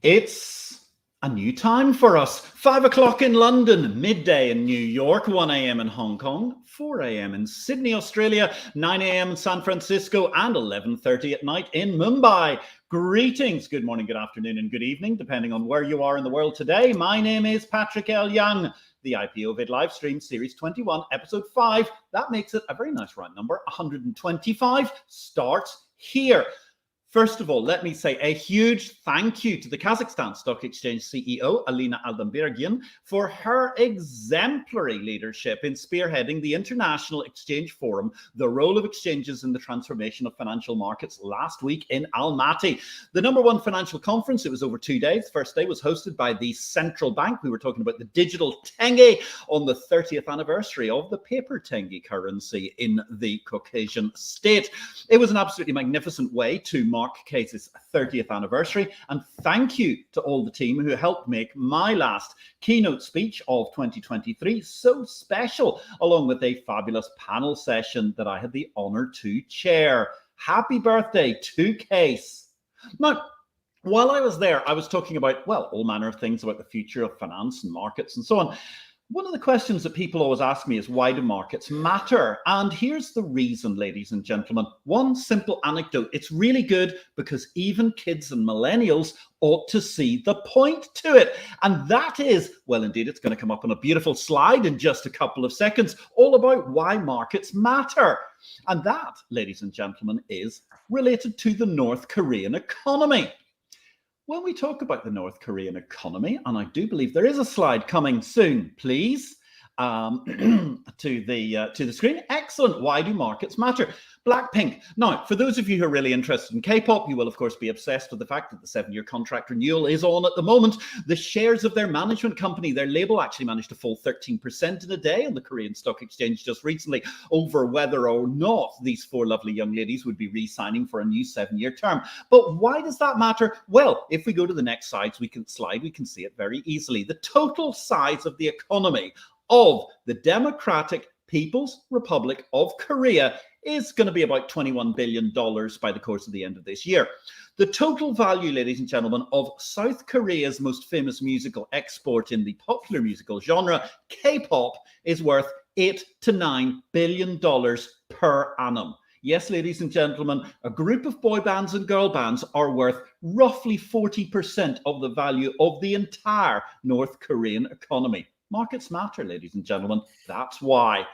It's a new time for us. 5 o'clock in London, midday in New York, 1 a.m. in Hong Kong, 4 a.m. in Sydney, Australia, 9 a.m. in San Francisco, and 11:30 at night in Mumbai. Greetings, good morning, good afternoon, and good evening, depending on where you are in the world today. My name is Patrick L. Young. The IPO-VID Livestream, Series 21, Episode 5. That makes it a very nice round number. 125 starts here. First of all, let me say a huge thank you to the Kazakhstan Stock Exchange CEO, Alina Aldambirgian, for her exemplary leadership in spearheading the International Exchange Forum, the role of exchanges in the transformation of financial markets last week in Almaty. The #1 financial conference, it was over 2 days. First day was hosted by the central bank. We were talking about the digital tenge on the 30th anniversary of the paper tenge currency in the Caucasian state. It was an absolutely magnificent way to mark Case's 30th anniversary, and thank you to all the team who helped make my last keynote speech of 2023 so special, along with a fabulous panel session that I had the honor to chair. Happy birthday to Case. Now, while I was there, I was talking about, well, all manner of things about the future of finance and markets and so on. One of the questions that people always ask me is, why do markets matter? And here's the reason, ladies and gentlemen. One simple anecdote. It's really good because even kids and millennials ought to see the point to it. And that is, well, indeed, it's going to come up on a beautiful slide in just a couple of seconds, all about why markets matter. And that, ladies and gentlemen, is related to the North Korean economy. When we talk about the North Korean economy, and I do believe there is a slide coming soon, please, to the screen. Excellent. Why do markets matter? Blackpink. Now, for those of you who are really interested in K-pop, you will, of course, be obsessed with the fact that the 7-year contract renewal is on at the moment. The shares of their management company, their label, actually managed to fall 13% in a day on the Korean Stock Exchange just recently over whether or not these 4 lovely young ladies would be re-signing for a new 7-year term. But why does that matter? Well, if we go to the next slide, we can see it very easily. The total size of the economy of the Democratic People's Republic of Korea is going to be about $21 billion by the course of the end of this year. The total value, ladies and gentlemen, of South Korea's most famous musical export in the popular musical genre, K-pop, is worth $8 to $9 billion per annum. Yes, ladies and gentlemen, a group of boy bands and girl bands are worth roughly 40% of the value of the entire North Korean economy. Markets matter, ladies and gentlemen. That's why.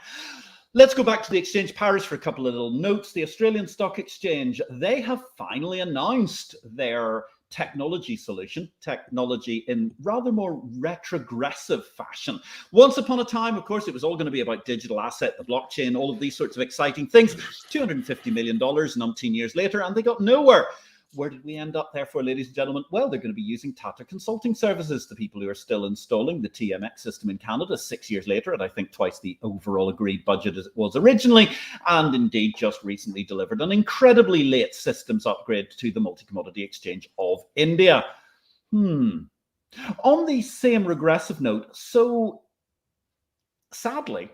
Let's go back to the Exchange Paris for a couple of little notes. The Australian Stock Exchange, they have finally announced their technology solution, technology in rather more retrogressive fashion. Once upon a time, of course, it was all going to be about digital asset, the blockchain, all of these sorts of exciting things. $250 million umpteen years later, and they got nowhere. Where did we end up, therefore, ladies and gentlemen? Well, they're going to be using Tata Consulting Services, the people who are still installing the TMX system in Canada 6 years later at, I think, twice the overall agreed budget as it was originally, and indeed just recently delivered an incredibly late systems upgrade to the Multi-Commodity Exchange of India. On the same regressive note, so sadly,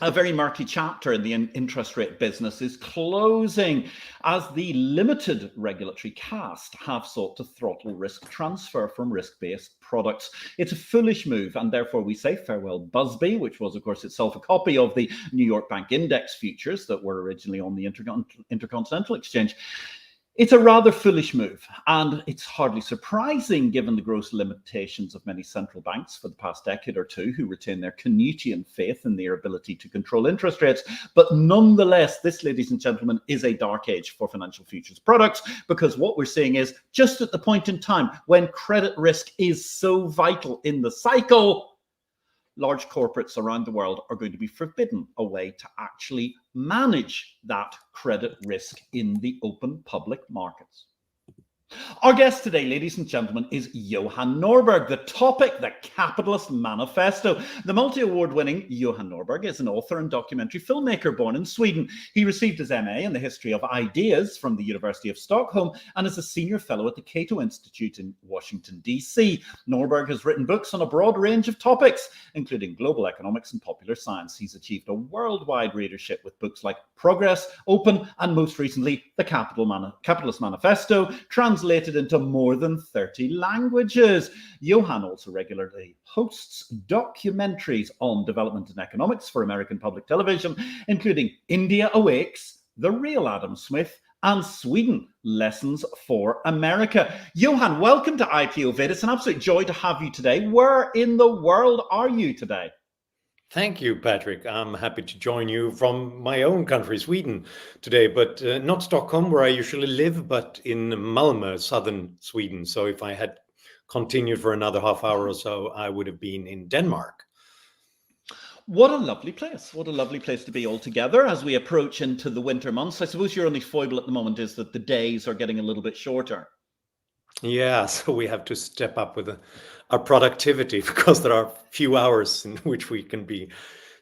a very murky chapter in the interest rate business is closing as the limited regulatory caste have sought to throttle risk transfer from risk-based products. It's a foolish move, and therefore we say farewell Busby, which was, of course, itself a copy of the New York Bank Index futures that were originally on the Intercontinental Exchange. It's a rather foolish move, and it's hardly surprising given the gross limitations of many central banks for the past decade or two who retain their Canutian faith in their ability to control interest rates. But nonetheless, this, ladies and gentlemen, is a dark age for financial futures products, because what we're seeing is just at the point in time when credit risk is so vital in the cycle, large corporates around the world are going to be forbidden a way to actually manage that credit risk in the open public markets. Our guest today, ladies and gentlemen, is Johan Norberg. The topic, the Capitalist Manifesto. The multi-award-winning Johan Norberg is an author and documentary filmmaker born in Sweden. He received his MA in the history of ideas from the University of Stockholm and is a senior fellow at the Cato Institute in Washington, D.C. Norberg has written books on a broad range of topics, including global economics and popular science. He's achieved a worldwide readership with books like Progress, Open, and most recently, The Capitalist Manifesto, translated into more than 30 languages. Johan also regularly hosts documentaries on development and economics for American public television, including India Awakes, The Real Adam Smith, and Sweden, Lessons for America. Johan, welcome to IPO-VID. It's an absolute joy to have you today. Where in the world are you today? Thank you, Patrick. I'm happy to join you from my own country, Sweden, today, but not Stockholm, where I usually live, but in Malmö, southern Sweden. So if I had continued for another half hour or so, I would have been in Denmark. What a lovely place. What a lovely place to be all together as we approach into the winter months. I suppose your only foible at the moment is that the days are getting a little bit shorter. Yeah, so we have to step up with our productivity because there are few hours in which we can be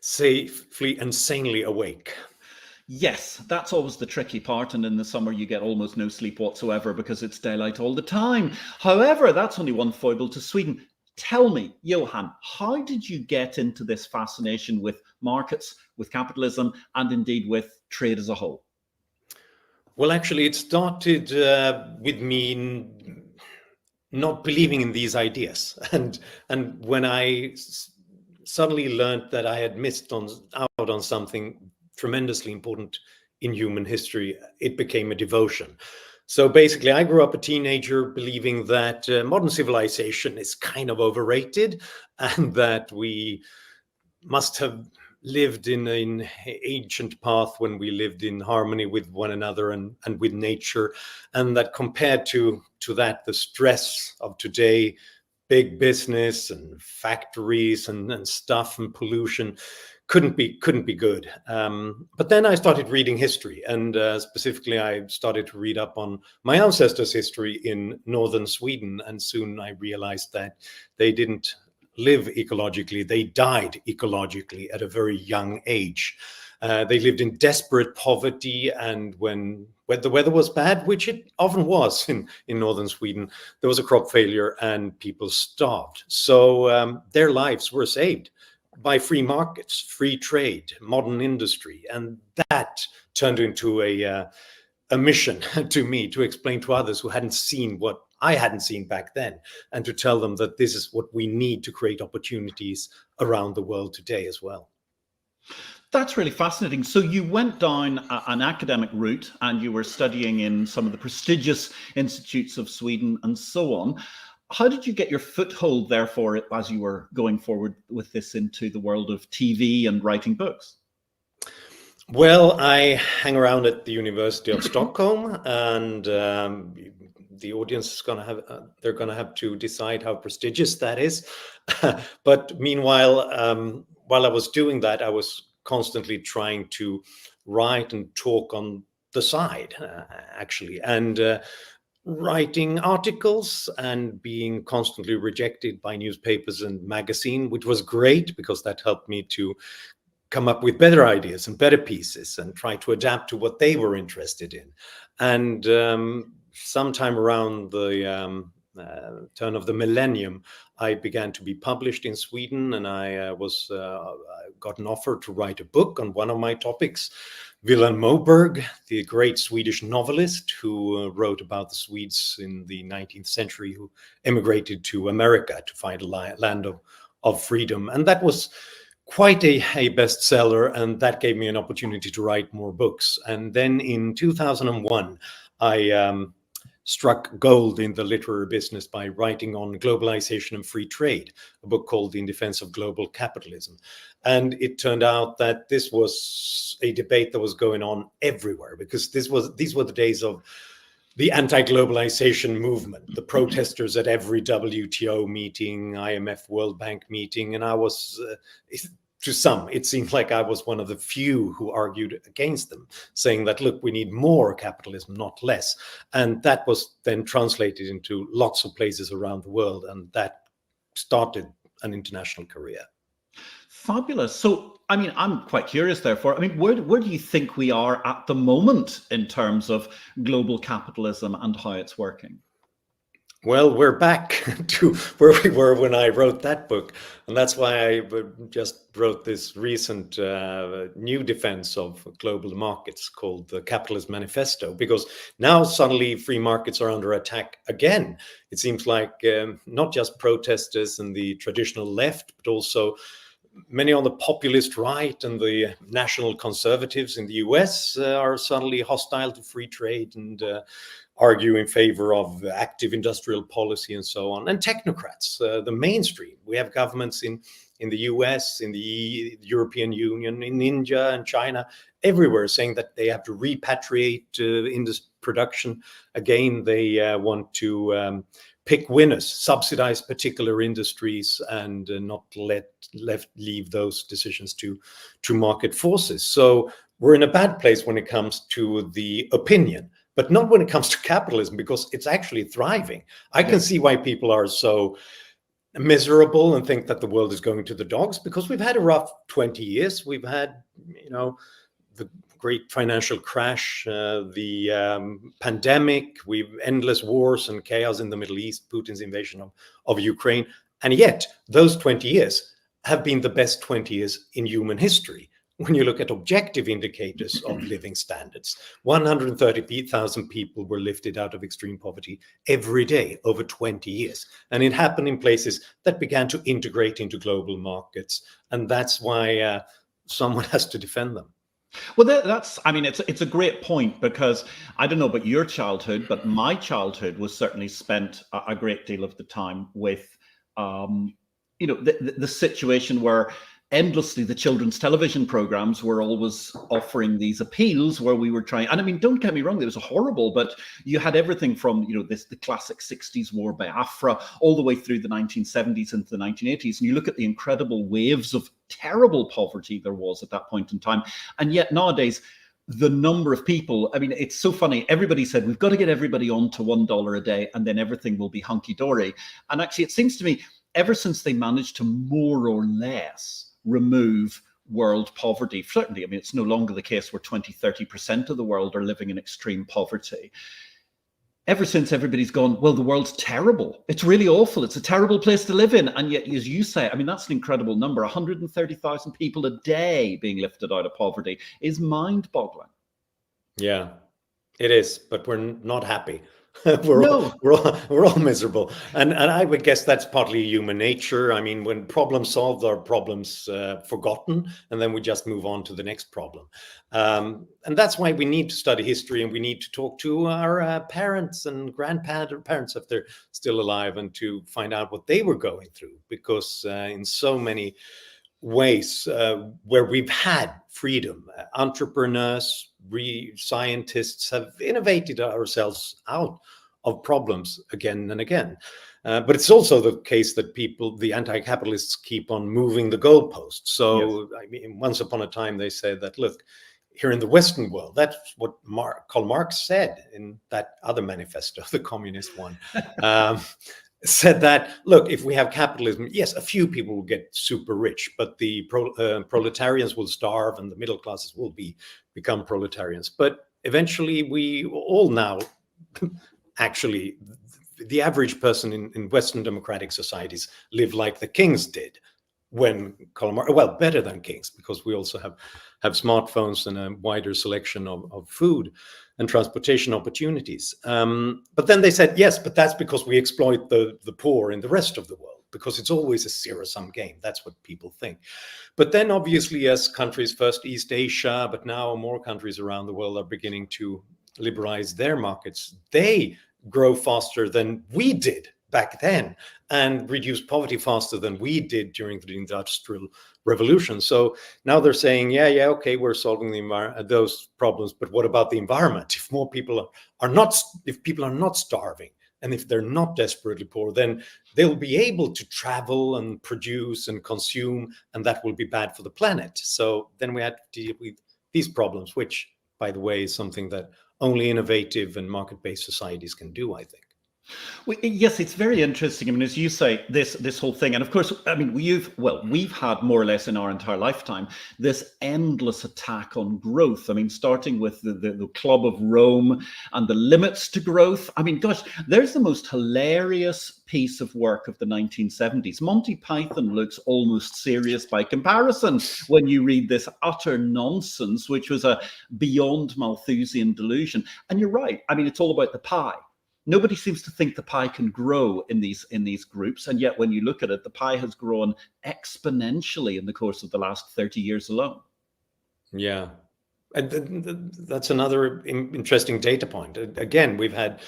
safely and sanely awake. Yes, that's always the tricky part. And in the summer, you get almost no sleep whatsoever because it's daylight all the time. However, that's only one foible to Sweden. Tell me, Johan, how did you get into this fascination with markets, with capitalism, and indeed with trade as a whole? Well, actually, it started with me not believing in these ideas. And when I suddenly learned that I had missed out on something tremendously important in human history, it became a devotion. So basically, I grew up a teenager believing that modern civilization is kind of overrated and that we must have lived in an ancient path when we lived in harmony with one another and with nature. And that compared to that, the stress of today, big business and factories and stuff and pollution couldn't be good. But then I started reading history, and specifically I started to read up on my ancestors' history in northern Sweden, and soon I realized that they didn't live ecologically, they died ecologically at a very young age. They lived in desperate poverty, and when the weather was bad, which it often was in northern Sweden, there was a crop failure and people starved. So their lives were saved by free markets, free trade, modern industry. And that turned into a mission to me to explain to others who hadn't seen what I hadn't seen back then, and to tell them that this is what we need to create opportunities around the world today as well. That's really fascinating. So you went down an academic route and you were studying in some of the prestigious institutes of Sweden and so on. How did you get your foothold, therefore, as you were going forward with this into the world of TV and writing books? Well, I hang around at the University of Stockholm, and the audience is going to have they're going to have to decide how prestigious that is. But meanwhile, while I was doing that, I was constantly trying to write and talk on the side, actually, and writing articles and being constantly rejected by newspapers and magazine, which was great because that helped me to come up with better ideas and better pieces and try to adapt to what they were interested in. And sometime around the turn of the millennium, I began to be published in Sweden, and I got an offer to write a book on one of my topics. Johan Norberg, the great Swedish novelist who wrote about the Swedes in the 19th century who emigrated to America to find a land of freedom. And that was quite a bestseller, and that gave me an opportunity to write more books. And then in 2001, I struck gold in the literary business by writing on globalization and free trade, a book called In Defense of Global Capitalism. And it turned out that this was a debate that was going on everywhere, because these were the days of the anti-globalization movement, the protesters at every WTO meeting, IMF, World Bank meeting. And I was, to some, it seemed like I was one of the few who argued against them, saying that, look, we need more capitalism, not less. And that was then translated into lots of places around the world. And that started an international career. Fabulous. So, I mean, I'm quite curious, therefore. I mean, where do you think we are at the moment in terms of global capitalism and how it's working? Well, we're back to where we were when I wrote that book. And that's why I just wrote this recent new defense of global markets called the Capitalist Manifesto, because now suddenly free markets are under attack again. It seems like not just protesters and the traditional left, but also many on the populist right and the national conservatives in the US are suddenly hostile to free trade and argue in favor of active industrial policy and so on. And technocrats, the mainstream. We have governments in the US, in the European Union, in India and China, everywhere saying that they have to repatriate industry production. Again, they want to pick winners, subsidize particular industries, and not leave those decisions to market forces. So we're in a bad place when it comes to the opinion, but not when it comes to capitalism, because it's actually thriving. I can see why people are so miserable and think that the world is going to the dogs, because we've had a rough 20 years. We've had, the great financial crash, the pandemic, we've endless wars and chaos in the Middle East, Putin's invasion of Ukraine. And yet those 20 years have been the best 20 years in human history. When you look at objective indicators of living standards, 130,000 people were lifted out of extreme poverty every day over 20 years. And it happened in places that began to integrate into global markets. And that's why someone has to defend them. Well, it's a great point, because I don't know about your childhood, but my childhood was certainly spent a great deal of the time with, the situation where endlessly the children's television programs were always offering these appeals where we were trying, and I mean, don't get me wrong, it was horrible, but you had everything from, the classic 60s war Biafra all the way through the 1970s into the 1980s. And you look at the incredible waves of terrible poverty there was at that point in time. And yet nowadays, the number of people, I mean, it's so funny. Everybody said, we've got to get everybody on to $1 a day and then everything will be hunky-dory. And actually, it seems to me, ever since they managed to more or less remove world poverty, certainly, I mean, it's no longer the case where 20-30% of the world are living in extreme poverty. Ever since, everybody's gone, well, the world's terrible. It's really awful. It's a terrible place to live in. And yet, as you say, I mean, that's an incredible number. 130,000 people a day being lifted out of poverty is mind-boggling. Yeah, it is, but we're not happy. we're all miserable, and I would guess that's partly human nature. I mean, when problems solved, are problems forgotten, and then we just move on to the next problem. And that's why we need to study history, and we need to talk to our parents and grandparents if they're still alive, and to find out what they were going through, because in so many ways where we've had freedom, entrepreneurs, scientists have innovated ourselves out of problems again and again. But it's also the case that the anti-capitalists, keep on moving the goalposts. So, yes. I mean, once upon a time, they said that, look, here in the Western world, that's what Karl Marx said in that other manifesto, the communist one. Said that, look, if we have capitalism, yes, a few people will get super rich, but the proletarians will starve and the middle classes will become proletarians. But eventually we all now, actually, the average person in Western democratic societies live like the kings did when Karl Marx, well, better than kings, because we also have smartphones and a wider selection of food and transportation opportunities. But then they said, yes, but that's because we exploit the poor in the rest of the world, because it's always a zero-sum game. That's what people think. But then obviously, as countries, first East Asia, but now more countries around the world are beginning to liberalize their markets, they grow faster than we did back then, and reduce poverty faster than we did during the Industrial Revolution. So now they're saying, yeah, okay, we're solving those problems, but what about the environment? If more people if people are not starving, and if they're not desperately poor, then they'll be able to travel and produce and consume, and that will be bad for the planet. So then we had to deal with these problems, which, by the way, is something that only innovative and market-based societies can do, I think. Well, yes, it's very interesting. I mean, as you say, this whole thing, and of course, I mean, we've had more or less in our entire lifetime this endless attack on growth. I mean, starting with the Club of Rome and the limits to growth. I mean, gosh, there's the most hilarious piece of work of the 1970s. Monty Python looks almost serious by comparison when you read this utter nonsense, which was a beyond Malthusian delusion. And you're right. I mean, it's all about the pie. Nobody seems to think the pie can grow in these groups, and yet when you look at it, the pie has grown exponentially in the course of the last 30 years alone. Yeah, and that's another interesting data point. Again, we've had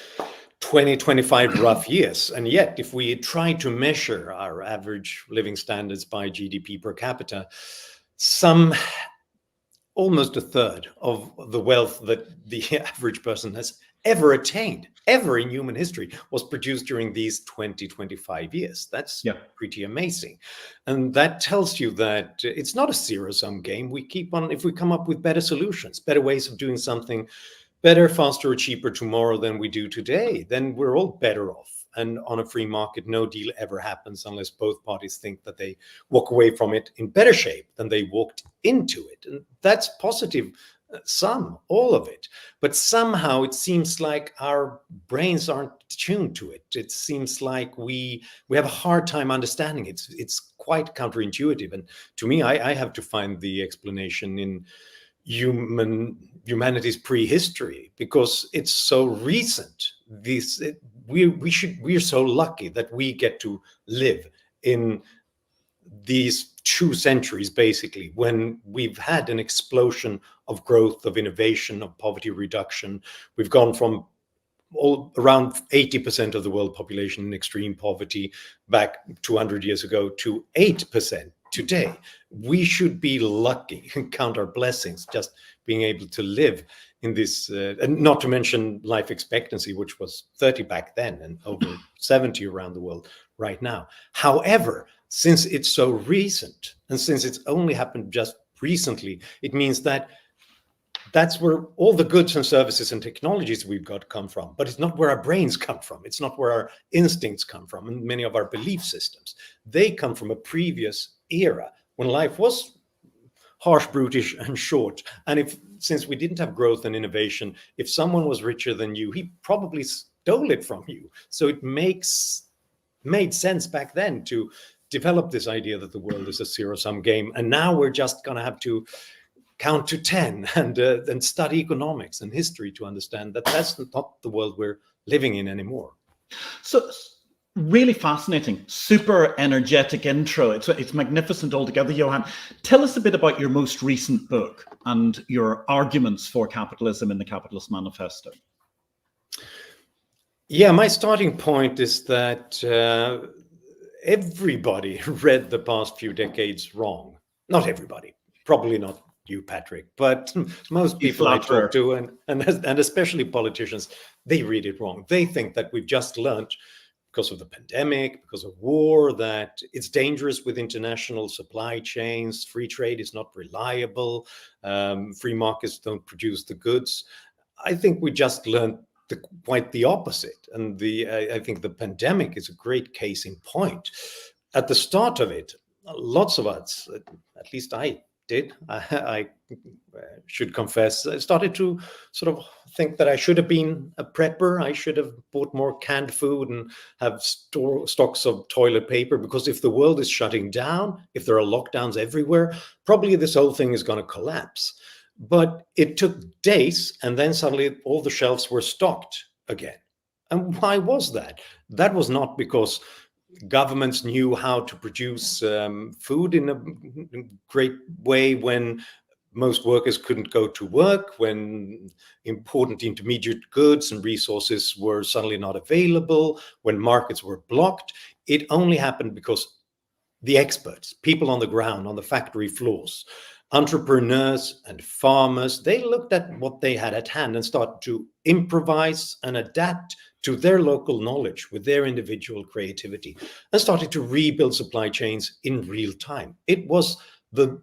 20, 25 rough years, and yet if we try to measure our average living standards by GDP per capita, almost a third of the wealth that the average person has ever attained, ever in human history, was produced during these 20, 25 years. That's pretty amazing. And that tells you that it's not a zero-sum game. We keep on, if we come up with better solutions, better ways of doing something better, faster, or cheaper tomorrow than we do today, then we're all better off. And on a free market, no deal ever happens unless both parties think that they walk away from it in better shape than they walked into it. And that's positive sum, all of it. But somehow it seems like our brains aren't tuned to it. It seems like we have a hard time understanding it. It's quite counterintuitive. And to me, I have to find the explanation in humanity's prehistory, because it's so recent. We are so lucky that we get to live in these 2 centuries, basically, when we've had an explosion of growth, of innovation, of poverty reduction. We've gone from around 80% of the world population in extreme poverty back 200 years ago to 8% today. We should be lucky and count our blessings just being able to live in this, and not to mention life expectancy, which was 30 back then and over 70 around the world right now. However, since it's so recent, and since it's only happened just recently, it means that that's where all the goods and services and technologies we've got come from. But it's not where our brains come from. It's not where our instincts come from, and many of our belief systems. They come from a previous era when life was harsh, brutish, and short. And since we didn't have growth and innovation, if someone was richer than you, he probably stole it from you. So it made sense back then to develop this idea that the world is a zero-sum game. And now we're just going to have to count to 10 and study economics and history to understand that that's not the world we're living in anymore. So really fascinating, super energetic intro. It's magnificent altogether, Johan. Tell us a bit about your most recent book and your arguments for capitalism in the Capitalist Manifesto. Yeah, my starting point is that everybody read the past few decades wrong. Not everybody, probably not you, Patrick, but most people I talk to, and especially politicians, they read it wrong. They think that we've just learned, because of the pandemic, because of war, that it's dangerous with international supply chains, free trade is not reliable, free markets don't produce the goods. I think we just learned quite the opposite. And I think the pandemic is a great case in point. At the start of it, lots of us, at least I did, I should confess, I started to sort of think that I should have been a prepper. I should have bought more canned food and have stocks of toilet paper, because if the world is shutting down, if there are lockdowns everywhere, probably this whole thing is going to collapse. But it took days, and then suddenly all the shelves were stocked again. And why was that? That was not because governments knew how to produce food in a great way when most workers couldn't go to work, when important intermediate goods and resources were suddenly not available, when markets were blocked. It only happened because the experts, people on the ground, on the factory floors, entrepreneurs and farmers, they looked at what they had at hand and started to improvise and adapt to their local knowledge with their individual creativity, and started to rebuild supply chains in real time. It was the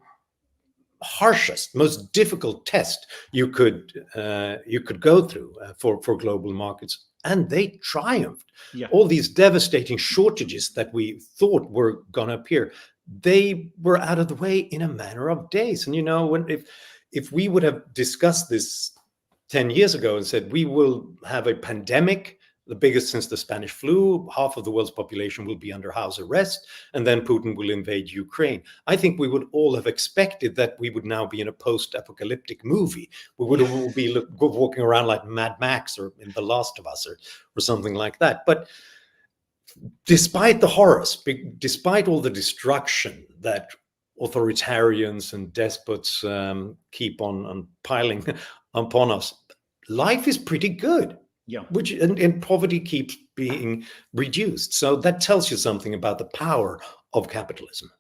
harshest, most difficult test you could go through for global markets and they triumphed. Yeah. All these devastating shortages that we thought were going to appear, they were out of the way in a matter of days. And, you know, if we would have discussed this 10 years ago and said, we will have a pandemic, the biggest since the Spanish flu, half of the world's population will be under house arrest, and then Putin will invade Ukraine, I think we would all have expected that we would now be in a post-apocalyptic movie. We would all be walking around like Mad Max or in The Last of Us or something like that. But despite the horrors, despite all the destruction that authoritarians and despots keep on piling upon us, life is pretty good. Yeah, and poverty keeps being reduced. So that tells you something about the power of capitalism.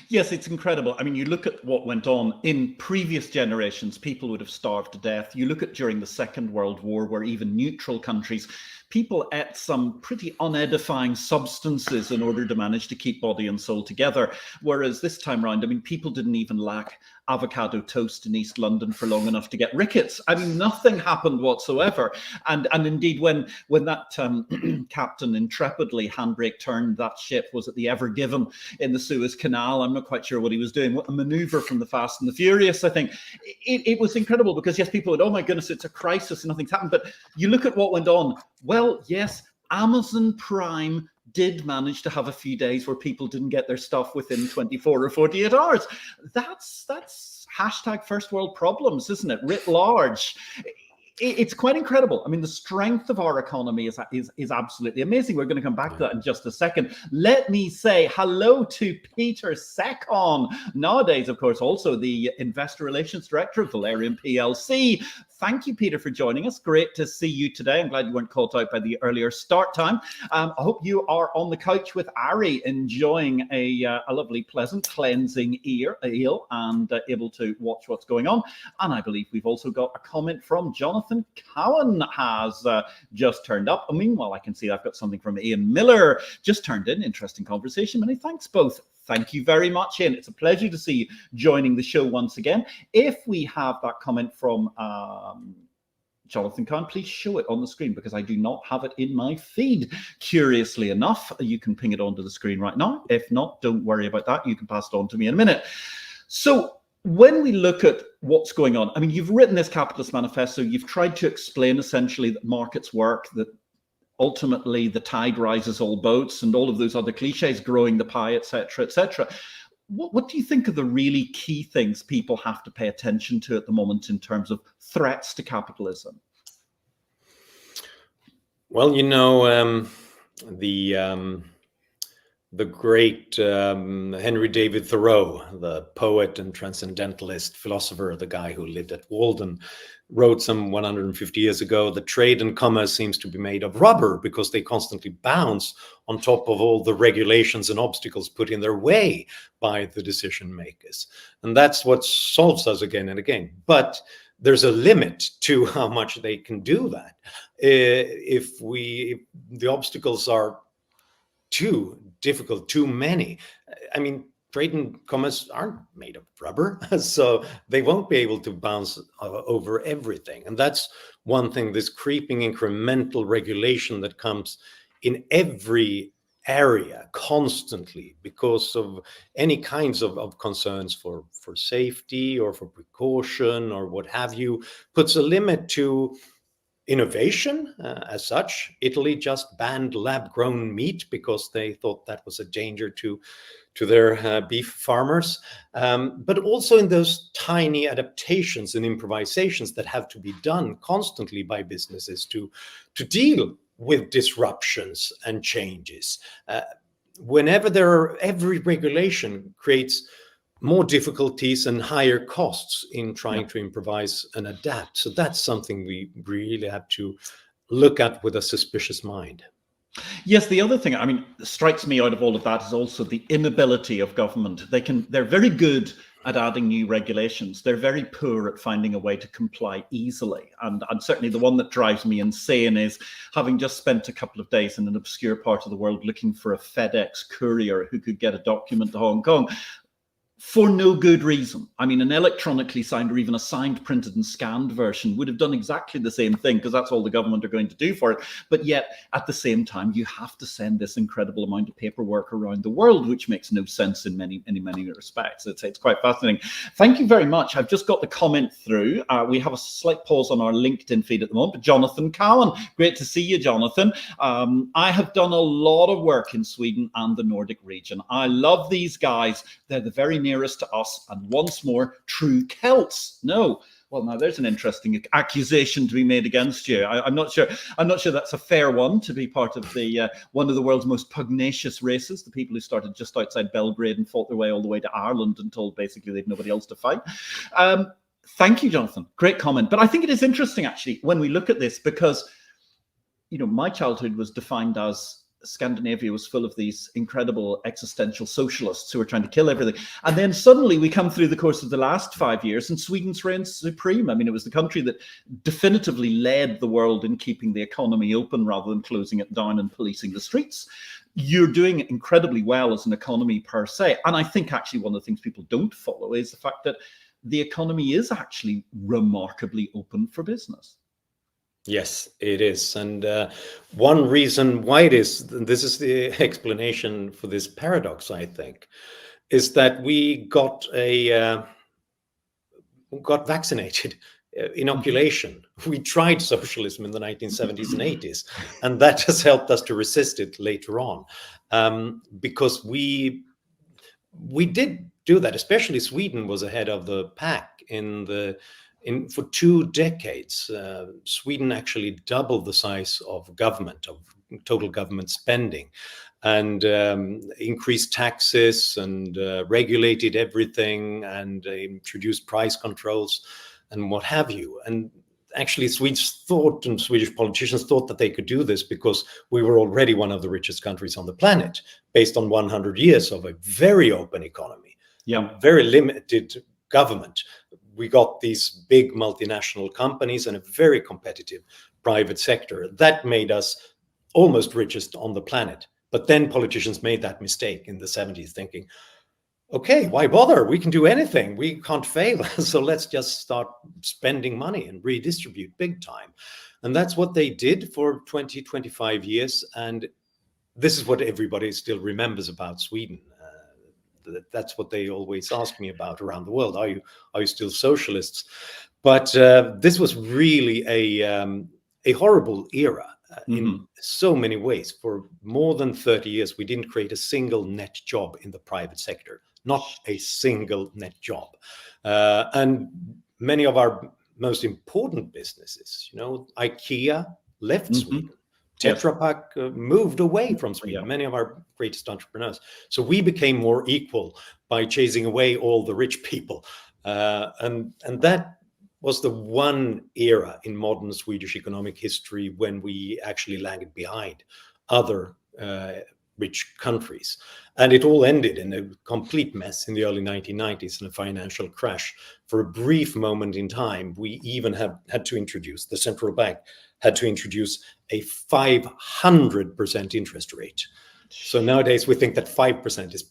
Yes, it's incredible. I mean, you look at what went on in previous generations, people would have starved to death. You look at during the Second World War, where even neutral countries, people ate some pretty unedifying substances in order to manage to keep body and soul together. Whereas this time around, I mean, people didn't even lack avocado toast in East London for long enough to get rickets. I mean, nothing happened whatsoever. And indeed, when that captain intrepidly handbrake turned that ship, was it the Ever Given in the Suez Canal? I'm not quite sure what he was doing. What a maneuver from the Fast and the Furious, I think. It was incredible because, yes, people went, oh my goodness, it's a crisis and nothing's happened. But you look at what went on. Well, yes, Amazon Prime did manage to have a few days where people didn't get their stuff within 24 or 48 hours. That's hashtag first world problems, isn't it? Writ large. It's quite incredible. I mean, the strength of our economy is absolutely amazing. We're going to come back to that in just a second. Let me say hello to Peter Sekon, nowadays, of course, also the Investor Relations Director of Valerian PLC. Thank you, Peter, for joining us. Great to see you today. I'm glad you weren't caught out by the earlier start time. I hope you are on the couch with Ari, enjoying a lovely, pleasant, cleansing ale and able to watch what's going on. And I believe we've also got a comment from Jonathan Cowan has just turned up. And meanwhile, I can see I've got something from Ian Miller just turned in. Interesting conversation. Many thanks both. Thank you very much, Ian. It's a pleasure to see you joining the show once again. If we have that comment from Jonathan Cowan, please show it on the screen because I do not have it in my feed. Curiously enough, you can ping it onto the screen right now. If not, don't worry about that. You can pass it on to me in a minute. So when we look at what's going on, I mean, you've written this Capitalist Manifesto. You've tried to explain essentially that markets work, that ultimately the tide rises all boats and all of those other cliches, growing the pie, etc., etc. What do you think are the really key things people have to pay attention to at the moment in terms of threats to capitalism? Well, you know, the great Henry David Thoreau, the poet and transcendentalist philosopher, the guy who lived at Walden, wrote some 150 years ago, the trade and commerce seems to be made of rubber because they constantly bounce on top of all the regulations and obstacles put in their way by the decision makers. And that's what solves us again and again. But there's a limit to how much they can do that. If the obstacles are too difficult, too many. I mean, trade and commerce aren't made of rubber, so they won't be able to bounce over everything. And that's one thing, this creeping incremental regulation that comes in every area constantly because of any kinds of concerns for safety or for precaution or what have you, puts a limit to innovation as such. Italy just banned lab-grown meat because they thought that was a danger to their beef farmers, but also in those tiny adaptations and improvisations that have to be done constantly by businesses to deal with disruptions and changes. Every regulation creates more difficulties and higher costs in trying to improvise and adapt. So that's something we really have to look at with a suspicious mind. Yes, the other thing, I mean, strikes me out of all of that is also the inability of government. They're very good at adding new regulations. They're very poor at finding a way to comply easily. And certainly the one that drives me insane is having just spent a couple of days in an obscure part of the world looking for a FedEx courier who could get a document to Hong Kong. for no good reason. I mean, an electronically signed or even a signed, printed and scanned version would have done exactly the same thing, because that's all the government are going to do for it. But yet, at the same time, you have to send this incredible amount of paperwork around the world, which makes no sense in many respects. It's quite fascinating. Thank you very much. I've just got the comment through. We have a slight pause on our LinkedIn feed at the moment. But Jonathan Cowan, great to see you, Jonathan. I have done a lot of work in Sweden and the Nordic region. I love these guys. They're the very nearest to us, and once more, true Celts. No. Well, now there's an interesting accusation to be made against you. I'm not sure that's a fair one, to be part of the one of the world's most pugnacious races, the people who started just outside Belgrade and fought their way all the way to Ireland and told basically they'd nobody else to fight. Thank you, Jonathan. Great comment. But I think it is interesting, actually, when we look at this, because, you know, my childhood was defined as Scandinavia was full of these incredible existential socialists who were trying to kill everything. And then suddenly we come through the course of the last 5 years and Sweden's reigned supreme. I mean, it was the country that definitively led the world in keeping the economy open rather than closing it down and policing the streets. You're doing incredibly well as an economy per se. And I think actually one of the things people don't follow is the fact that the economy is actually remarkably open for business. Yes, it is. And one reason why it is, this is the explanation for this paradox, I think, is that we got vaccinated, inoculation. We tried socialism in the 1970s and 80s, and that has helped us to resist it later on, because we did do that. Especially Sweden was ahead of the pack for 2 decades. Sweden actually doubled the size of government, of total government spending, and increased taxes and regulated everything and introduced price controls and what have you. And actually Swedes thought, and Swedish politicians thought, that they could do this because we were already one of the richest countries on the planet, based on 100 years of a very open economy, very limited government. We got these big multinational companies and a very competitive private sector. That made us almost richest on the planet. But then politicians made that mistake in the 70s, thinking, okay, why bother? We can do anything. We can't fail. So let's just start spending money and redistribute big time. And that's what they did for 20, 25 years. And this is what everybody still remembers about Sweden. That's what they always ask me about around the world. Are you still socialists? But this was really a horrible era in so many ways. For more than 30 years, we didn't create a single net job in the private sector, not a single net job. And many of our most important businesses, you know, IKEA left Sweden. Tetra Pak moved away from Sweden, many of our greatest entrepreneurs. So we became more equal by chasing away all the rich people. And that was the one era in modern Swedish economic history when we actually lagged behind other rich countries. And it all ended in a complete mess in the early 1990s in a financial crash. For a brief moment in time, we even had to introduce, the central bank had to introduce a 500% interest rate. So nowadays we think that 5% is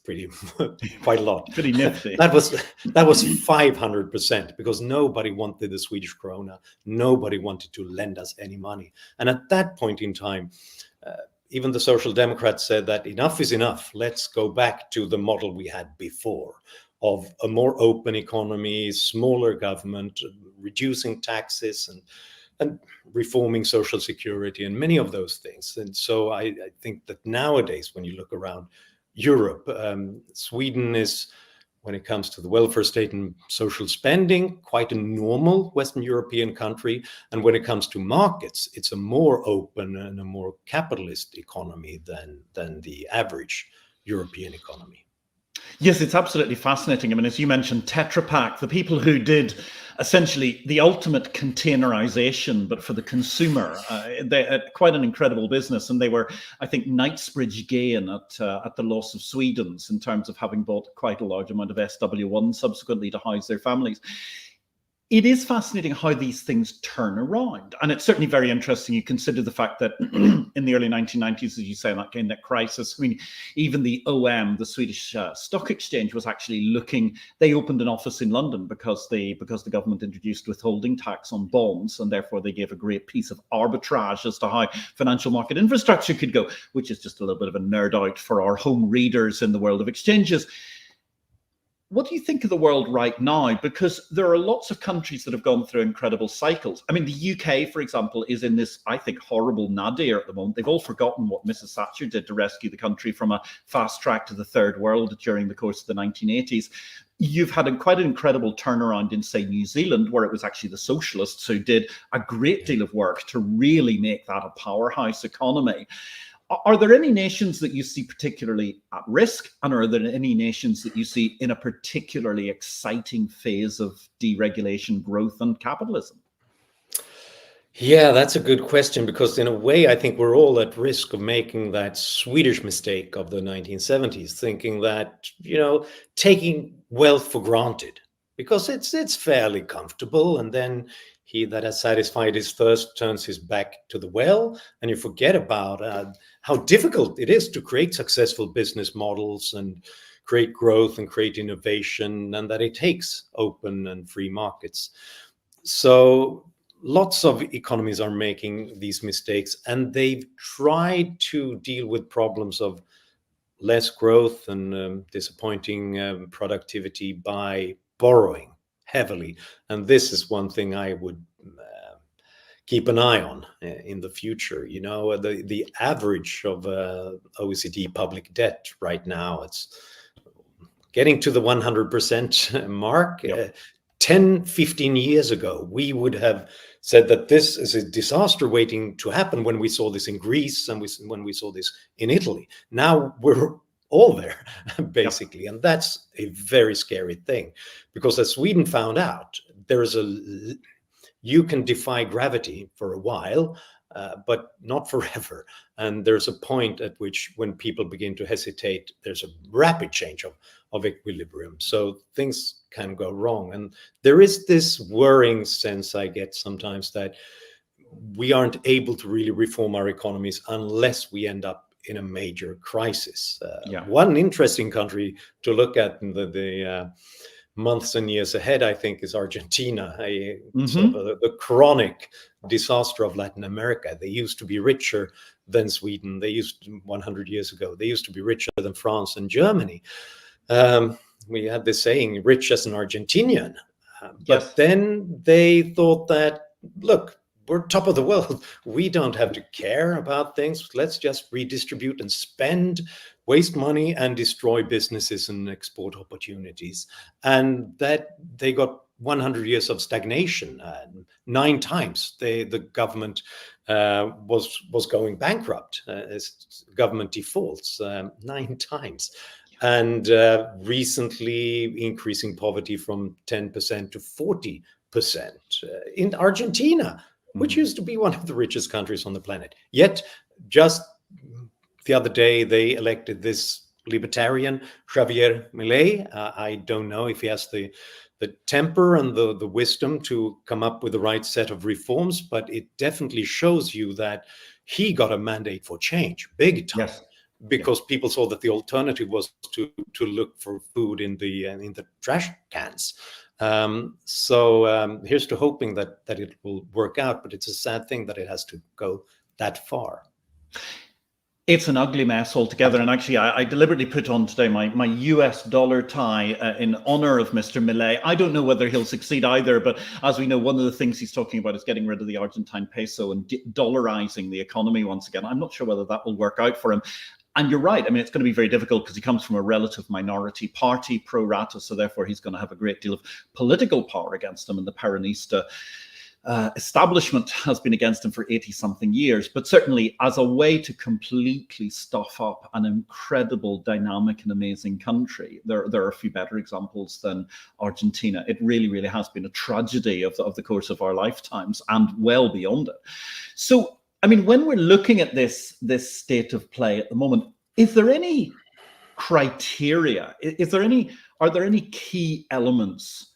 quite a lot. Pretty nifty. That was 500%, because nobody wanted the Swedish krona. Nobody wanted to lend us any money. And at that point in time, even the Social Democrats said that enough is enough. Let's go back to the model we had before, of a more open economy, smaller government, reducing taxes and reforming social security and many of those things. And so I think that nowadays, when you look around Europe, Sweden is, when it comes to the welfare state and social spending, quite a normal Western European country. And when it comes to markets, it's a more open and a more capitalist economy than the average European economy. Yes, it's absolutely fascinating. I mean, as you mentioned, Tetra Pak, the people who did essentially the ultimate containerization, but for the consumer, they had quite an incredible business. And they were, I think, Knightsbridge Gain at the loss of Sweden's in terms of having bought quite a large amount of SW1 subsequently to house their families. it is fascinating how these things turn around. And it's certainly very interesting. You consider the fact that in the early 1990s, as you say, in that crisis, I mean, even the OM, the Swedish Stock Exchange, was actually looking, they opened an office in London because the government introduced withholding tax on bonds, and therefore they gave a great piece of arbitrage as to how financial market infrastructure could go, which is just a little bit of a nerd out for our home readers in the world of exchanges. What do you think of the world right now? Because there are lots of countries that have gone through incredible cycles. I mean, the UK, for example, is in this, I think, horrible nadir at the moment. They've all forgotten what Mrs. Thatcher did to rescue the country from a fast track to the third world during the course of the 1980s. You've had quite an incredible turnaround in, say, New Zealand, where it was actually the socialists who did a great deal of work to really make that a powerhouse economy. Are there any nations that you see particularly at risk? And are there any nations that you see in a particularly exciting phase of deregulation, growth, and capitalism? Yeah, that's a good question, because in a way, I think we're all at risk of making that Swedish mistake of the 1970s, thinking that, taking wealth for granted, because it's fairly comfortable, and then he that has satisfied his thirst turns his back to the well, and you forget about how difficult it is to create successful business models and create growth and create innovation, and that it takes open and free markets. So lots of economies are making these mistakes, and they've tried to deal with problems of less growth and disappointing productivity by borrowing heavily. And this is one thing I would keep an eye on in the future. The average of OECD public debt right now, it's getting to the 100% mark. Yep. 10, 15 years ago, we would have said that this is a disaster waiting to happen when we saw this in Greece and when we saw this in Italy. Now we're all there, basically. Yep. And that's a very scary thing, because as Sweden found out, you can defy gravity for a while, but not forever. And there's a point at which, when people begin to hesitate, there's a rapid change of equilibrium. So things can go wrong. And there is this worrying sense I get sometimes that we aren't able to really reform our economies unless we end up in a major crisis. One interesting country to look at in the months and years ahead, I think, is Argentina, sort of the chronic disaster of Latin America. They used to be richer than Sweden. 100 years ago, they used to be richer than France and Germany. We had this saying, rich as an Argentinian. But then they thought that, look, we're top of the world. We don't have to care about things. Let's just redistribute and spend, waste money, and destroy businesses and export opportunities. And that they got 100 years of stagnation. 9 times the government was going bankrupt. Government defaults 9 times. And recently increasing poverty from 10% to 40% in Argentina, which used to be one of the richest countries on the planet. Yet just the other day, they elected this libertarian, Javier Milei. I don't know if he has the temper and the wisdom to come up with the right set of reforms, but it definitely shows you that he got a mandate for change, big time. Yes. Because people saw that the alternative was to look for food in the trash cans. So here's to hoping that it will work out, but it's a sad thing that it has to go that far. It's an ugly mess altogether. And actually, I deliberately put on today my US dollar tie in honor of Mr. Milei. I don't know whether he'll succeed either, but as we know, one of the things he's talking about is getting rid of the Argentine peso and dollarizing the economy once again. I'm not sure whether that will work out for him. And you're right. I mean, it's going to be very difficult because he comes from a relative minority party, pro rata, so therefore he's going to have a great deal of political power against him. And the Peronista establishment has been against him for 80-something years. But certainly as a way to completely stuff up an incredible, dynamic and amazing country, there are a few better examples than Argentina. It really, really has been a tragedy of the course of our lifetimes and well beyond it. So, I mean, when we're looking at this state of play at the moment, is there any criteria? Are there any key elements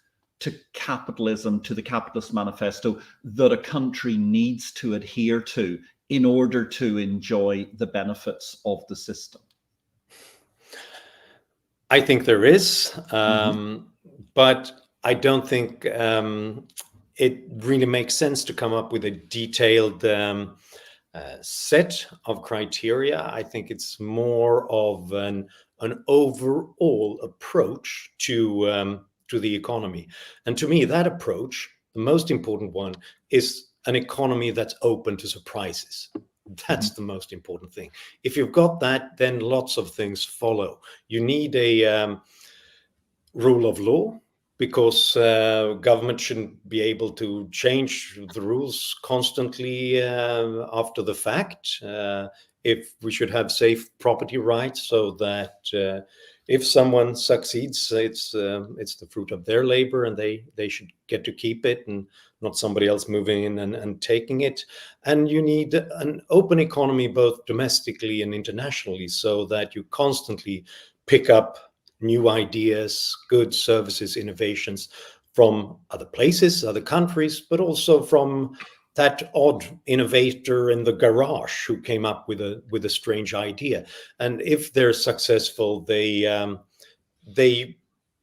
to capitalism, to the Capitalist Manifesto, that a country needs to adhere to in order to enjoy the benefits of the system? I think there is, but I don't think it really makes sense to come up with a detailed set of criteria. I think it's more of an overall approach to the economy. And to me, that approach, the most important one, is an economy that's open to surprises. That's the most important thing. If you've got that, then lots of things follow. You need a rule of law, because government shouldn't be able to change the rules constantly after the fact. If we should have safe property rights, so that if someone succeeds, it's the fruit of their labor, and they should get to keep it, and not somebody else moving in and taking it. And you need an open economy, both domestically and internationally, so that you constantly pick up new ideas, goods, services, innovations from other places, other countries, but also from that odd innovator in the garage who came up with a strange idea. And if they're successful, they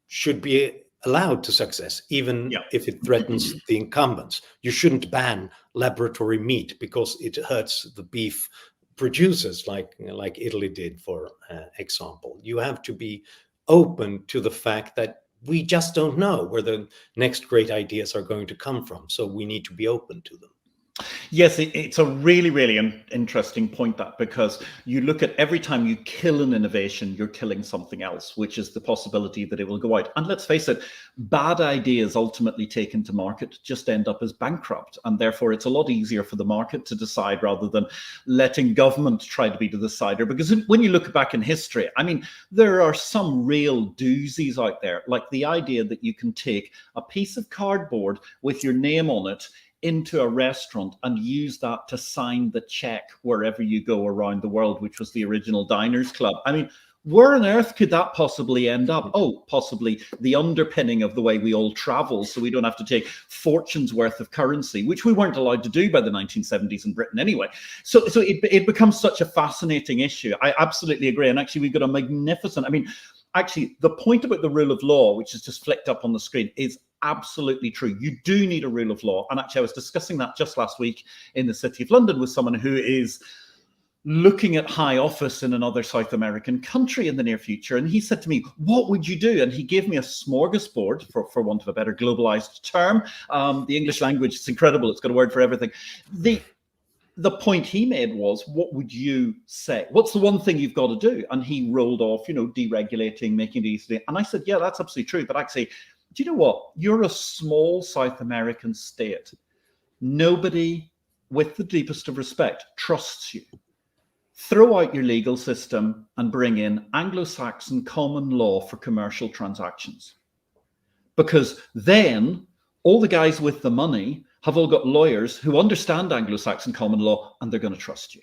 should be allowed to success, even if it threatens the incumbents. You shouldn't ban laboratory meat because it hurts the beef producers, like Italy did, for example. You have to be open to the fact that we just don't know where the next great ideas are going to come from. So we need to be open to them. Yes, it's a really, really interesting point, that, because you look at every time you kill an innovation, you're killing something else, which is the possibility that it will go out. And let's face it, bad ideas ultimately taken to market just end up as bankrupt. And therefore, it's a lot easier for the market to decide rather than letting government try to be the decider. Because when you look back in history, I mean, there are some real doozies out there, like the idea that you can take a piece of cardboard with your name on it into a restaurant and use that to sign the check wherever you go around the world, which was the original Diners Club. I mean, where on earth could that possibly end up? Oh, possibly the underpinning of the way we all travel, so we don't have to take fortunes worth of currency, which we weren't allowed to do by the 1970s in Britain anyway. So it becomes such a fascinating issue. I absolutely agree. And actually, we've got a magnificent, actually, the point about the rule of law, which is just flicked up on the screen, is absolutely true. You do need a rule of law. And actually, I was discussing that just last week in the City of London with someone who is looking at high office in another South American country in the near future. And he said to me, what would you do? And he gave me a smorgasbord, for want of a better globalized term. The English language is incredible. It's got a word for everything. The point he made was, what would you say? What's the one thing you've got to do? And he rolled off, deregulating, making it easy. And I said, yeah, that's absolutely true. But actually, do you know what? You're a small South American state. Nobody, with the deepest of respect, trusts you. Throw out your legal system and bring in Anglo-Saxon common law for commercial transactions. Because then all the guys with the money have all got lawyers who understand Anglo-Saxon common law, and they're going to trust you.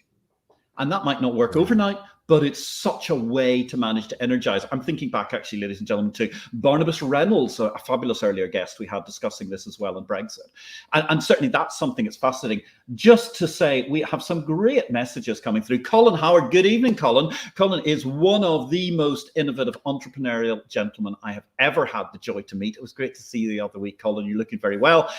And that might not work overnight, but it's such a way to manage to energize. I'm thinking back, actually, ladies and gentlemen, to Barnabas Reynolds, a fabulous earlier guest we had discussing this as well in Brexit. And certainly that's something that's fascinating. Just to say, we have some great messages coming through. Colin Howard, good evening, Colin. Colin is one of the most innovative entrepreneurial gentlemen I have ever had the joy to meet. It was great to see you the other week, Colin. You're looking very well.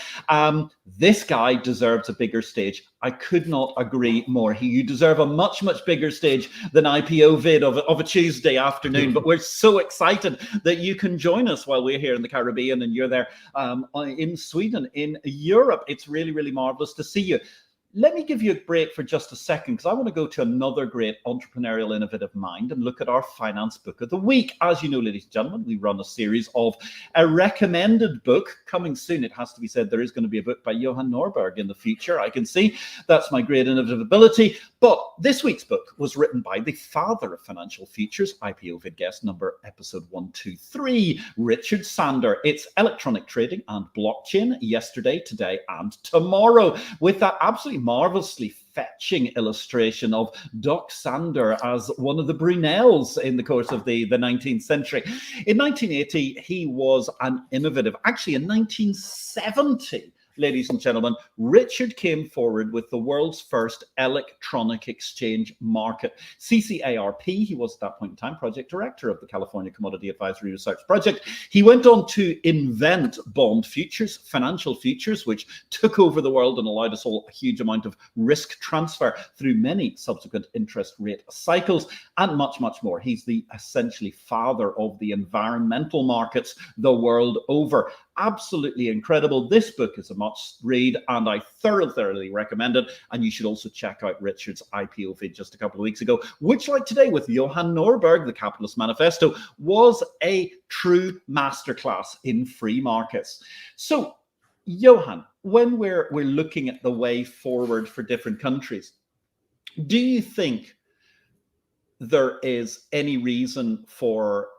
This guy deserves a bigger stage. I could not agree more. You deserve a much, much bigger stage than IPO-VID of a Tuesday afternoon. But we're so excited that you can join us while we're here in the Caribbean and you're there in Sweden, in Europe. It's really, really marvelous to see you. Let me give you a break for just a second, because I want to go to another great entrepreneurial innovative mind and look at our finance book of the week. As you know, ladies and gentlemen, we run a series of a recommended book coming soon. It has to be said, there is going to be a book by Johan Norberg in the future. I can see that's my great innovative ability. But this week's book was written by the father of financial futures, IPO-VID guest number episode 123, Richard Sander. It's electronic trading and blockchain, yesterday, today, and tomorrow, with that absolutely marvelously fetching illustration of Doc Sander as one of the Brunels in the course of the 19th century. In 1980, he was an innovative. Actually, in 1970, ladies and gentlemen, Richard came forward with the world's first electronic exchange market, CCARP. He was at that point in time project director of the California Commodity Advisory Research Project. He went on to invent bond futures, financial futures, which took over the world and allowed us all a huge amount of risk transfer through many subsequent interest rate cycles, and much, much more. He's the essentially father of the environmental markets the world over. Absolutely incredible. This book is a must read, and I thoroughly recommend it. And you should also check out Richard's IPO-VID just a couple of weeks ago, which, like today with Johan Norberg, the Capitalist Manifesto, was a true masterclass in free markets. So, Johan, when we're looking at the way forward for different countries, do you think there is any reason for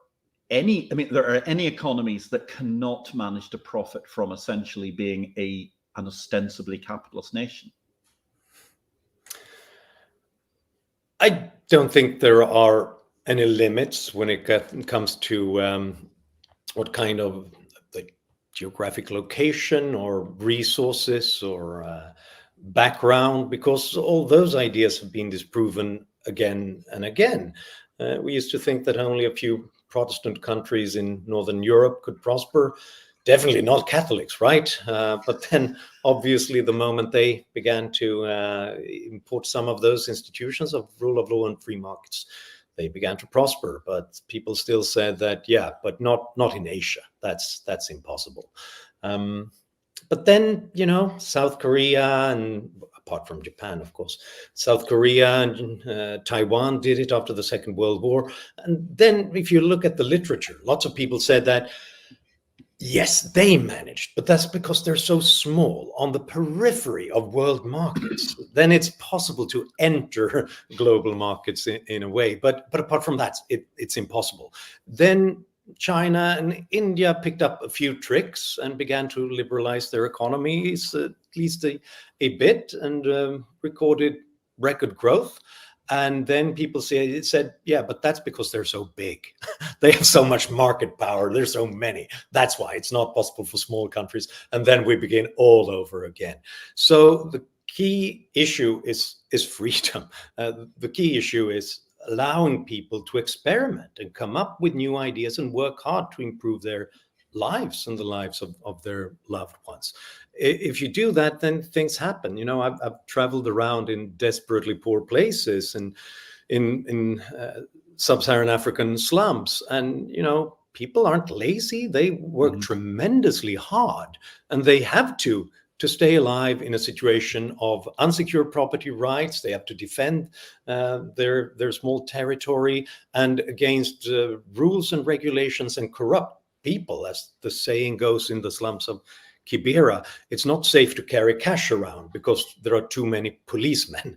there are any economies that cannot manage to profit from essentially being an ostensibly capitalist nation? I don't think there are any limits when it comes to what kind of geographic location or resources or background, because all those ideas have been disproven again and again. We used to think that only a few Protestant countries in Northern Europe could prosper. Definitely not Catholics, right? But then obviously the moment they began to import some of those institutions of rule of law and free markets, they began to prosper. But people still said that, yeah, but not in Asia. That's impossible. But then, South Korea, and apart from Japan, of course, South Korea and Taiwan did it after the Second World War. And then if you look at the literature, lots of people said that, yes, they managed, but that's because they're so small on the periphery of world markets. Then it's possible to enter global markets in a way. But apart from that, it's impossible. Then China and India picked up a few tricks and began to liberalize their economies, at least a bit, and recorded record growth. And then people said, yeah, but that's because they're so big. They have so much market power. There's so many. That's why it's not possible for small countries. And then we begin all over again. So the key issue is freedom. The key issue is allowing people to experiment and come up with new ideas and work hard to improve their lives and the lives of their loved ones. If you do that, then things happen. I've traveled around in desperately poor places and in sub-Saharan African slums, and people aren't lazy. They work tremendously hard, and they have to stay alive in a situation of unsecured property rights. They have to defend their small territory and against rules and regulations and corrupt people. As the saying goes in the slums of Kibera, it's not safe to carry cash around because there are too many policemen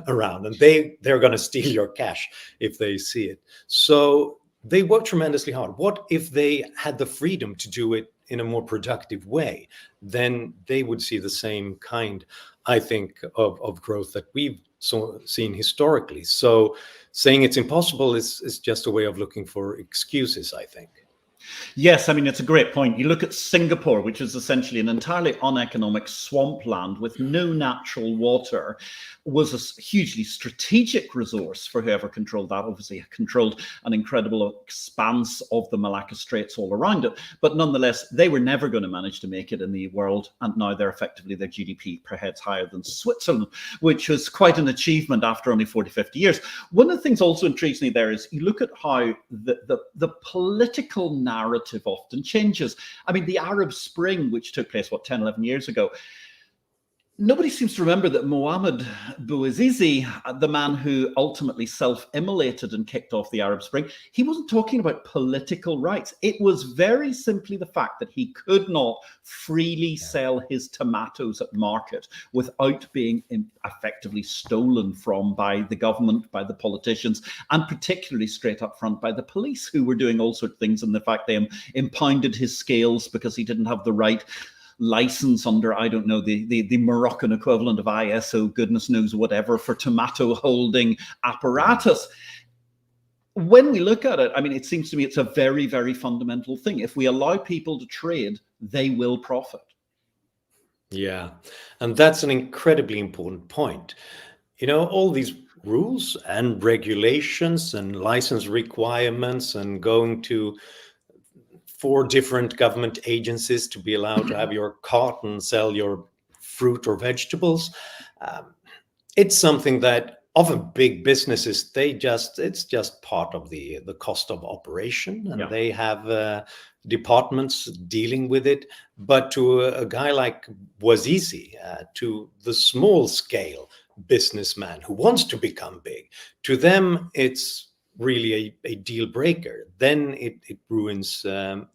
around, and they're going to steal your cash if they see it. So they work tremendously hard. What if they had the freedom to do it in a more productive way? Then they would see the same kind, I think, of growth that we've seen historically. So saying it's impossible is just a way of looking for excuses, I think. Yes, I mean, it's a great point. You look at Singapore, which is essentially an entirely uneconomic swampland with no natural water, was a hugely strategic resource for whoever controlled that. Obviously, it controlled an incredible expanse of the Malacca Straits all around it. But nonetheless, they were never going to manage to make it in the world. And now they're effectively, their GDP per head's higher than Switzerland, which was quite an achievement after only 40, 50 years. One of the things also intrigues me there is you look at how the political narrative often changes. I mean, the Arab Spring, which took place, 10, 11 years ago, nobody seems to remember that Mohammed Bouazizi, the man who ultimately self-immolated and kicked off the Arab Spring, he wasn't talking about political rights. It was very simply the fact that he could not freely sell his tomatoes at market without being effectively stolen from by the government, by the politicians, and particularly straight up front by the police, who were doing all sorts of things. And the fact they impounded his scales because he didn't have the right license under, I don't know, the Moroccan equivalent of ISO, goodness knows whatever, for tomato holding apparatus. When we look at it, I mean, it seems to me it's a very, very fundamental thing. If we allow people to trade, they will profit. Yeah, and that's an incredibly important point. You know, all these rules and regulations and license requirements and going to 4 different government agencies to be allowed to have your carton sell your fruit or vegetables. It's something that often big businesses, it's just part of the cost of operation, and they have departments dealing with it. But to a guy like Wazizi, to the small scale businessman who wants to become big, to them it's really a deal breaker. Then it ruins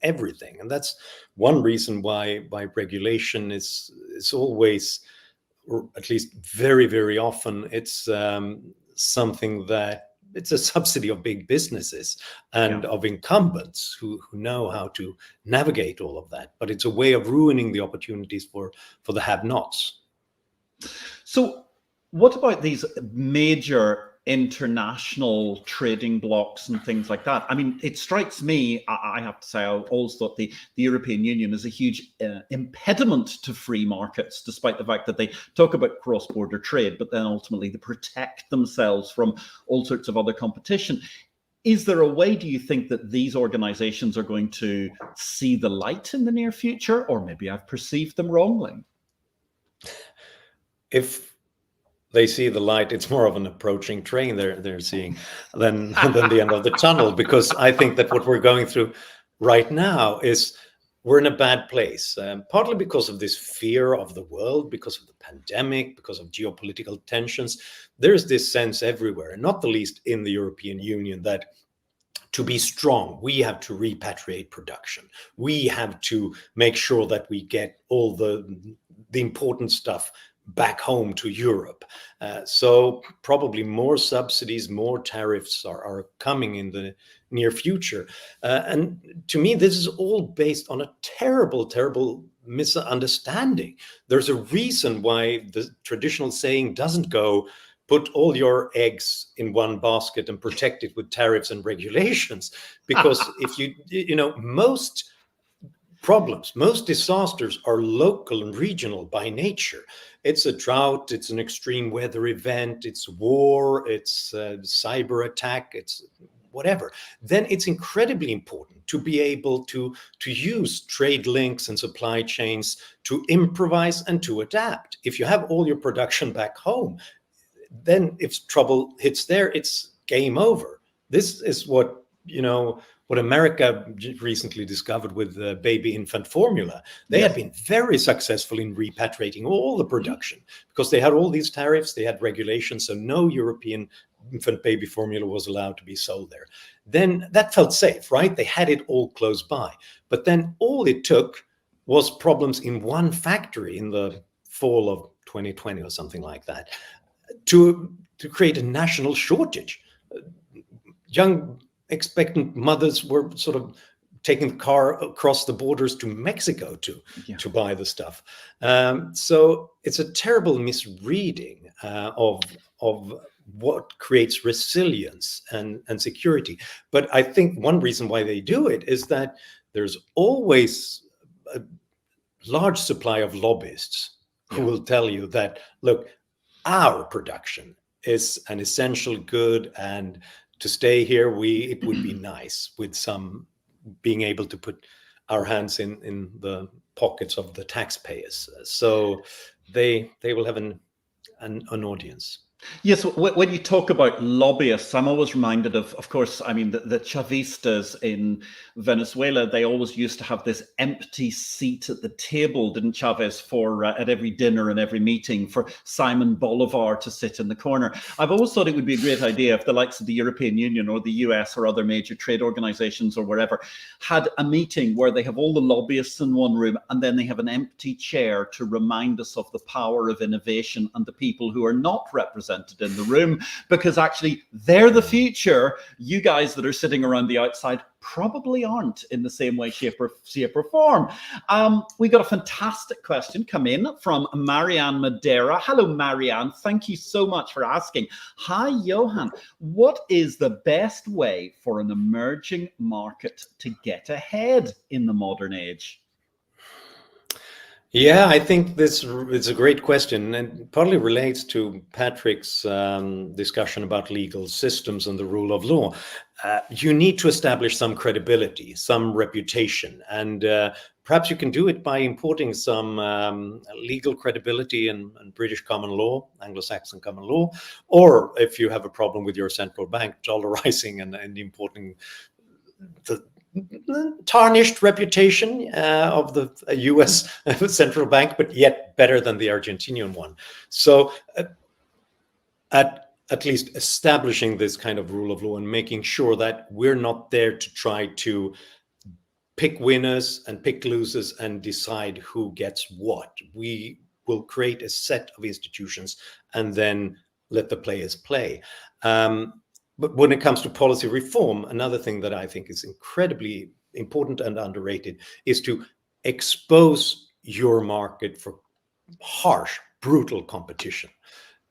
everything, and that's one reason why regulation is always, or at least very, very often, it's something that it's a subsidy of big businesses and of incumbents who know how to navigate all of that. But it's a way of ruining the opportunities for the have-nots. So what about these major international trading blocks and things like that? I mean, it strikes me, I have to say, I always thought the European Union is a huge impediment to free markets, despite the fact that they talk about cross-border trade, but then ultimately they protect themselves from all sorts of other competition. Is there a way, do you think, that these organizations are going to see the light in the near future? Or maybe I've perceived them wrongly. If they see the light, it's more of an approaching train they're seeing than the end of the tunnel, because I think that what we're going through right now is we're in a bad place, partly because of this fear of the world, because of the pandemic, because of geopolitical tensions. There's this sense everywhere, and not the least in the European Union, that to be strong, we have to repatriate production. We have to make sure that we get all the important stuff back home to Europe. So probably more subsidies, more tariffs are coming in the near future. And to me, this is all based on a terrible, terrible misunderstanding. There's a reason why the traditional saying doesn't go, put all your eggs in one basket and protect it with tariffs and regulations. Because if most problems, most disasters are local and regional by nature. It's a drought, it's an extreme weather event, it's war, it's a cyber attack, it's whatever. Then it's incredibly important to be able to use trade links and supply chains to improvise and to adapt. If you have all your production back home, then if trouble hits there, it's game over. This is what America recently discovered with the baby infant formula. They had been very successful in repatriating all the production because they had all these tariffs, they had regulations, so no European infant baby formula was allowed to be sold there. Then that felt safe, right? They had it all close by. But then all it took was problems in one factory in the fall of 2020 or something like that to create a national shortage. Young expectant mothers were sort of taking the car across the borders to Mexico to buy the stuff. So it's a terrible misreading of what creates resilience and security. But I think one reason why they do it is that there's always a large supply of lobbyists who will tell you that, look, our production is an essential good, and to stay here, it would be nice with some being able to put our hands in the pockets of the taxpayers. So they will have an audience. Yes, when you talk about lobbyists, I'm always reminded of course, I mean, the Chavistas in Venezuela, they always used to have this empty seat at the table, didn't Chavez, for at every dinner and every meeting, for Simon Bolivar to sit in the corner. I've always thought it would be a great idea if the likes of the European Union or the US or other major trade organizations or wherever had a meeting where they have all the lobbyists in one room and then they have an empty chair to remind us of the power of innovation and the people who are not represented represented in the room, because actually they're the future. You guys that are sitting around the outside probably aren't in the same way, shape or form. We got a fantastic question come in from Marianne Madeira. Hello, Marianne. Thank you so much for asking. Hi, Johan. What is the best way for an emerging market to get ahead in the modern age? Yeah, I think this is a great question, and partly relates to Patrick's discussion about legal systems and the rule of law. You need to establish some credibility, some reputation, and perhaps you can do it by importing some legal credibility in British common law, Anglo-Saxon common law, or if you have a problem with your central bank dollarizing and importing the tarnished reputation of the US central bank, but yet better than the Argentinian one. So at least establishing this kind of rule of law and making sure that we're not there to try to pick winners and pick losers and decide who gets what. We will create a set of institutions and then let the players play. But when it comes to policy reform, another thing that I think is incredibly important and underrated is to expose your market for harsh, brutal competition.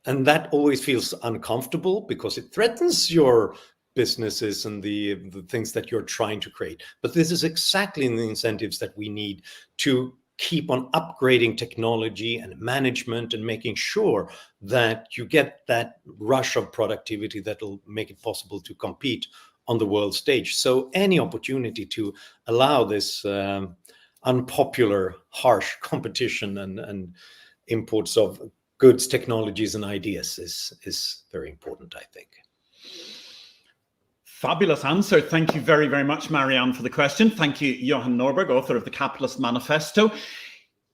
And that always feels uncomfortable because it threatens your businesses and the things that you're trying to create. But this is exactly the incentives that we need to keep on upgrading technology and management and making sure that you get that rush of productivity that will make it possible to compete on the world stage. So any opportunity to allow this unpopular, harsh competition and imports of goods, technologies, and ideas is very important, I think. Fabulous answer. Thank you very, very much, Marianne, for the question. Thank you, Johan Norberg, author of the Capitalist Manifesto.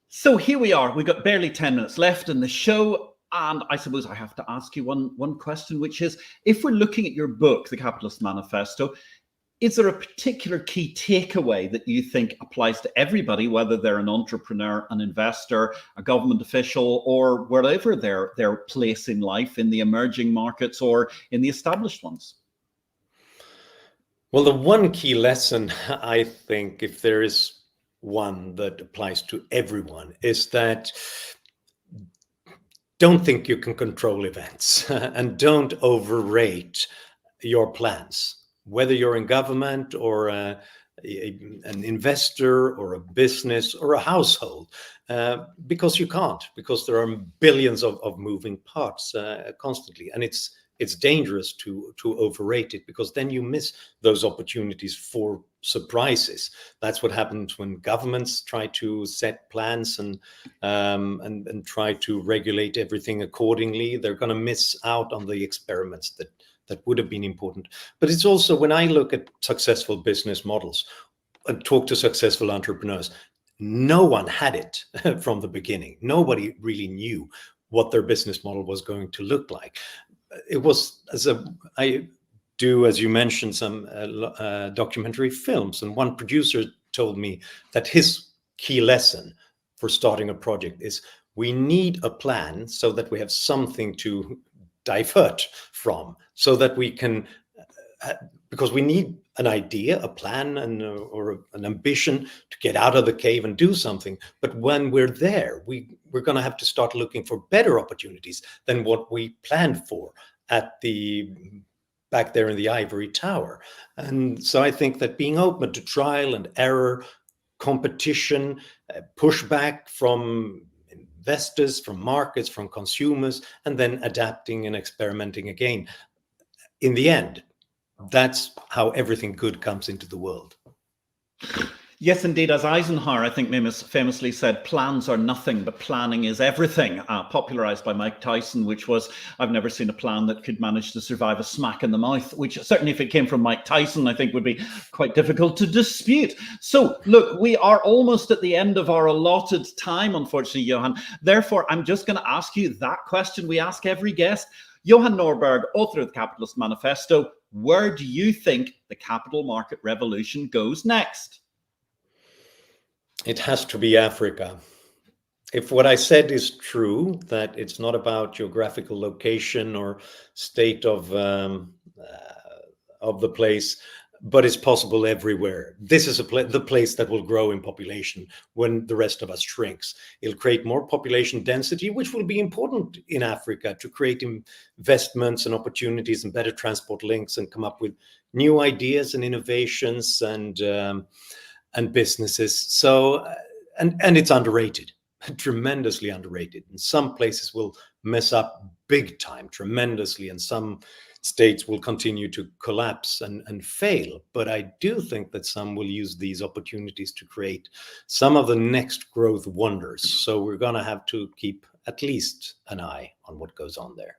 So here we are. We've got barely 10 minutes left in the show. And I suppose I have to ask you one question, which is, if we're looking at your book, The Capitalist Manifesto, is there a particular key takeaway that you think applies to everybody, whether they're an entrepreneur, an investor, a government official, or wherever their place in life, in the emerging markets or in the established ones? Well, the one key lesson, I think, if there is one that applies to everyone, is that don't think you can control events and don't overrate your plans, whether you're in government or an investor or a business or a household, because you can't, because there are billions of moving parts constantly. And it's dangerous to overrate it, because then you miss those opportunities for surprises. That's what happens when governments try to set plans and try to regulate everything accordingly. They're going to miss out on the experiments that would have been important. But it's also, when I look at successful business models and talk to successful entrepreneurs, no one had it from the beginning. Nobody really knew what their business model was going to look like. It was, I do, as you mentioned, some documentary films, and one producer told me that his key lesson for starting a project is we need a plan so that we have something to divert from, so that we can, because we need an idea, a plan, or an ambition to get out of the cave and do something. But when we're there, we're going to have to start looking for better opportunities than what we planned for back there in the ivory tower. And so I think that being open to trial and error, competition, pushback from investors, from markets, from consumers, and then adapting and experimenting again. In the end, that's how everything good comes into the world. Yes, indeed. As Eisenhower, I think, famously said, plans are nothing, but planning is everything, popularized by Mike Tyson, which was, I've never seen a plan that could manage to survive a smack in the mouth, which certainly, if it came from Mike Tyson, I think would be quite difficult to dispute. So look, we are almost at the end of our allotted time, unfortunately, Johan. Therefore, I'm just going to ask you that question we ask every guest. Johan Norberg, author of the Capitalist Manifesto, where do you think the capital market revolution goes next? It has to be Africa. if what I said is true, that it's not about geographical location or state of the place, but it's possible everywhere. This is the place that will grow in population when the rest of us shrinks. It'll create more population density, which will be important in Africa to create investments and opportunities and better transport links and come up with new ideas and innovations and businesses. So, and it's underrated, tremendously underrated. And some places will mess up big time, tremendously, and some states will continue to collapse and fail. But I do think that some will use these opportunities to create some of the next growth wonders. So we're going to have to keep at least an eye on what goes on there.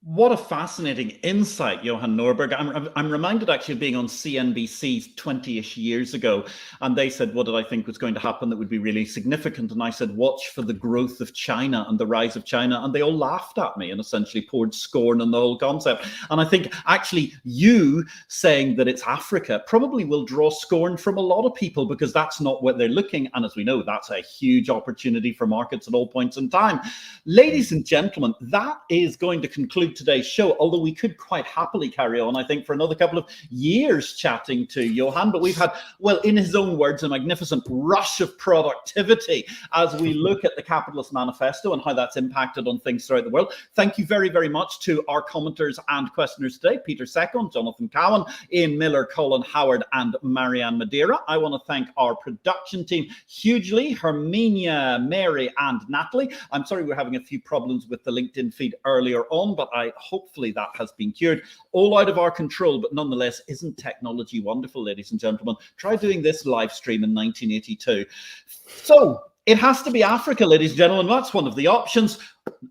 What a fascinating insight, Johan Norberg. I'm reminded actually of being on CNBC 20-ish years ago, and they said, what did I think was going to happen that would be really significant? And I said, watch for the growth of China and the rise of China. And they all laughed at me and essentially poured scorn on the whole concept. And I think actually you saying that it's Africa probably will draw scorn from a lot of people, because that's not what they're looking. And as we know, that's a huge opportunity for markets at all points in time. Ladies and gentlemen, that is going to conclude today's show, although we could quite happily carry on, I think, for another couple of years chatting to Johan. But we've had, well, in his own words, a magnificent rush of productivity as we look at the Capitalist Manifesto and how that's impacted on things throughout the world. Thank you very, very much to our commenters and questioners today, Peter Second, Jonathan Cowan, Ian Miller, Colin Howard, and Marianne Madeira. I want to thank our production team hugely, Herminia, Mary, and Natalie. I'm sorry we're having a few problems with the LinkedIn feed earlier on, but hopefully that has been cured. All out of our control, but nonetheless, isn't technology wonderful, ladies and gentlemen? Try doing this live stream in 1982. So it has to be Africa, ladies and gentlemen. That's one of the options.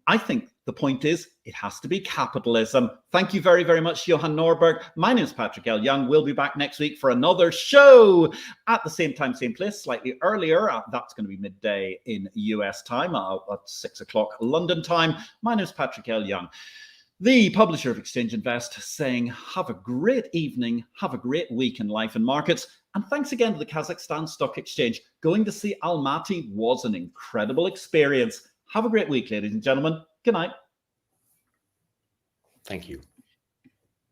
I think the point is it has to be capitalism. Thank you very, very much, Johan Norberg. My name is Patrick L. Young. We'll be back next week for another show at the same time, same place, slightly earlier. That's going to be midday in US time at 6 o'clock London time. My name is Patrick L. Young, the publisher of Exchange Invest, saying have a great evening, have a great week in life and markets. And thanks again to the Kazakhstan Stock Exchange. Going to see Almaty was an incredible experience. Have a great week, ladies and gentlemen. Good night. Thank you.